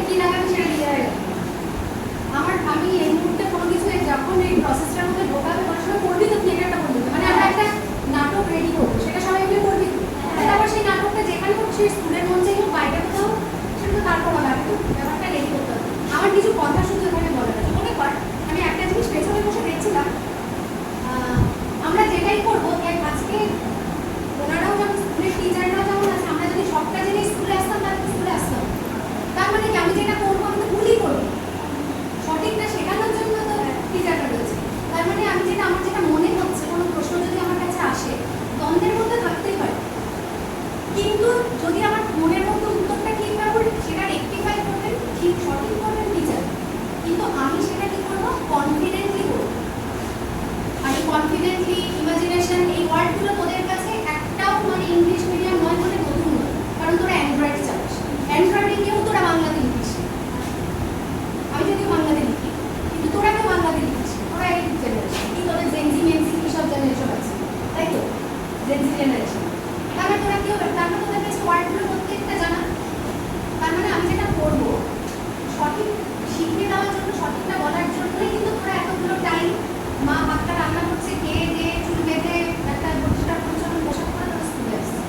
কি লাগাবে সেটা নিজে আমি এই মুহূর্তে কোনো কিছু যখন এই প্রসেসটার মধ্যে ঢোকাবে কোনো সময় করবি তো থিয়েটারটা বলবি, মানে আমরা একটা নাটক রেডি করবো, সেটা সবাই মিলে করবি তো। তারপর সেই নাটকটা যেখানে হোক, সেই স্কুলের মঞ্চেই হোক, বাইরে কোথাও, সেটা তো তারপর হবে, আগে তো ব্যাপারটা রেডি করতে হবে। আমার কিছু কথা শুধু এখানে বলার আছে। মনে কর আমি একটা জিনিস পেছনে বসে দেখছিলাম, আমরা যেটাই করবো আজকে ওনারাও যেমন স্কুলের টিচাররাও যেমন আছে, আমরা যদি সবটা জেনে স্কুলে আসতাম তাহলে স্কুলে আসতাম। তার মানে কি আমি যেটা করবো আমি তো ভুলই করবো, সঠিকটা শেখানোর জন্য তো টিচাররা রয়েছে। তার মানে আমি যেটা আমার যেটা মনে হচ্ছে, কোনো প্রশ্ন যদি আমার কাছে আসে, দ্বন্দ্বের মধ্যে থাকতেই পারে, কিন্তু যদি আমার মনের মধ্যে উত্তরটা ঠিক না করি, সেটা রেকটিফাই করবেন, ঠিক সঠিক করবেন টিচার, কিন্তু আমি সেটা কি করবো, কনফিডেন্টলি করবো। আর এই কনফিডেন্টলি, ইমাজিনেশন, এই ওয়ার্ডগুলো তোদের কাছে একটাও মানে ইংলিশ মিডিয়াম নয় বলে নতুন নয়, কারণ তোরা অ্যান্ড্রয়েড চালাস। অ্যান্ড্রয়েডে কেউ তোরা বাংলাতে লিখিস, আমি যদিও বাংলাতে লিখি, কিন্তু তোরা কেউ বাংলাতে লিখিস, তোরা এই জেনারেশন, কি তোদের জেনজি মেনজি কি সব জেনারেশন আছে, তাই তো জেনজি জেনারেশন। তার মানে তোরা কেউ, তার মানে তোদের কাছে ওয়ার্ডগুলো প্রত্যেকটা জানা। তার মানে আমি যেটা করবো সঠিক শিখিয়ে দেওয়ার জন্য, সঠিকটা বলার জন্যই কিন্তু তোরা এতগুলো টাইম, মা হাতটা রান্না করছে, খেয়ে দিয়ে চুল বেঁধে একটা পরিষ্কার পরিচ্ছন্ন পোশাক পরে তোরা স্কুলে আসছে।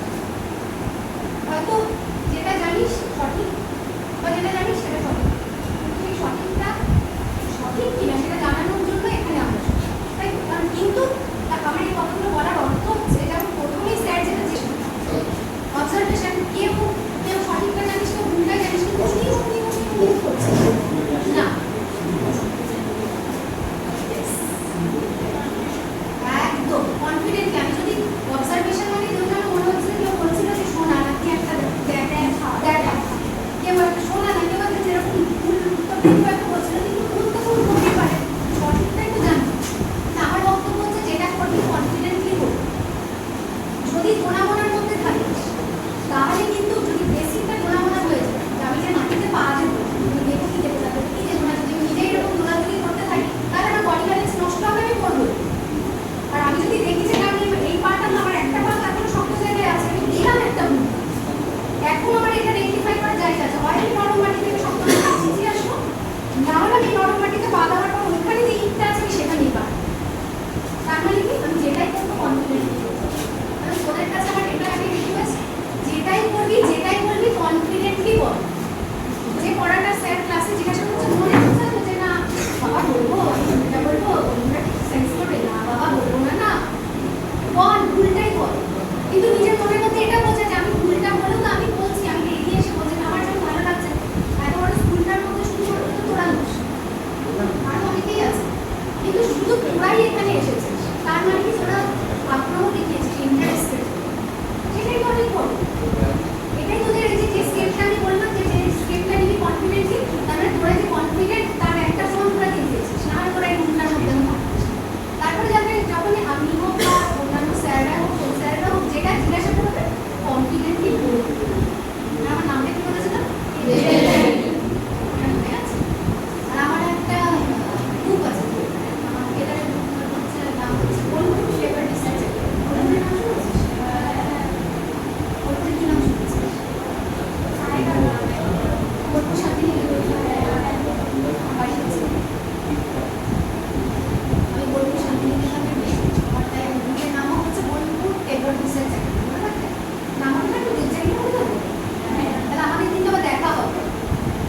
হয়তো যেটা জানিস সঠিক, বা যেটা জানিস সেটা সঠিক, কিন্তু সেই সঠিকটা সঠিক কিনা সেটা জানানোর জন্য এখানে আমরা, তাই কারণ কিন্তু আমার এই কথাগুলো বলার অর্থ হচ্ছে, যেমন প্রথমেই স্যার যেটা অবজারভেশন, কেউ কেউ সঠিকটা জানিস, কেউ ভুলটা জানিস, কিন্তু উনি করছে না। একদম কনফিডেন্টলি আমি যদি অবজারভেশন মানে কেউ যেন মনে হচ্ছে কেউ বলছিল যে শোনা না, কি একটা কেউ একটা শোনা না, কেউ একটা যেরকম ভুল উত্তর কেউ একটা বলছিল, কিন্তু ভুল তো ভুল করতেই পারে, সঠিকটাই তো জানি। আমার বক্তব্য হচ্ছে যেটা করবি কনফিডেন্টলি করবি। যদি গোনামোনার মধ্যে থাকিস, তাহলে কিন্তু যদি বেসিকটা গোনামোনা হয়ে যায়, আমি যে মাটিতে পা দেবো, তুমি দেখো কি দেবো, তাদের কি দেবো না, যদি আমি নিজেই এরকম দোলাদুলি করতে থাকি, তাহলে আমার বডি ব্যালেন্স নষ্ট হবে, আমি করবো। আর আমি যদি দেখি যে আমি এই পাটা না, আমার একটা পা এখনো শক্ত জায়গায় আছে, আমি দিলাম একটা ভুল, এখন আমার এটা রেকটিফাই করার জায়গা আছে, হয় আমি নরম মাটি থেকে শক্ত মাটি শিখিয়ে আসবো, না হলে আমি নরম মাটিতে পা দেওয়ার পর ওইখানে যে ইটটা আছে আমি সেখানেই পাবো। তার মানে কি আমি যেটাই করবো কনফিডেন্টলি করবো। মানে তোদের কাছে আমার এটা একটা রিকোয়েস্ট, যেটাই করবি যেটাই বলবি কনফিডেন্টলি বল। যে পড়াটা স্যার ক্লাসে জিজ্ঞাসা করছে, মনে হচ্ছে যে না বাবা বলবো, এটা বলবো, তোমরা সেন্স করবে না, বাবা বলবো না, না বল, ভুলটাই বল, কিন্তু নিজের মনের মধ্যে এটা বোঝা যে আমি ভুলটা বলেও তো আমি বলছি, আমি এগিয়ে এসে বলছি আমার যেন ভালো লাগছে। এত বড় স্কুলটার মধ্যে শুধু করতে তো তোরা নোস, আরো অনেকেই আছে, কিন্তু শুধু তোরাই এখানে এসেছিস, তার মানে কি তোরা আগ্রহ দেখিয়েছিস, ইন্টারেস্টেড, সেটাই তো অনেক বড়। এটাই তোদের এই যে স্কেপটা আমি বললাম, যে স্কেপটা নিবি কনফিডেন্টলি, তার মানে তোরা যে কনফিডেন্ট তার একটা ফোন তোরা দিয়েছিস, না হলে তোরা এই রুমটার মধ্যে থাকছিস। তারপরে যাতে যখন আমি হোক বা অন্যান্য স্যাররা হোক, স্যাররা হোক, যেটা জিজ্ঞাসা করবে কনফিডেন্টলি বলবে। আমার নামটা কি বলেছিলাম?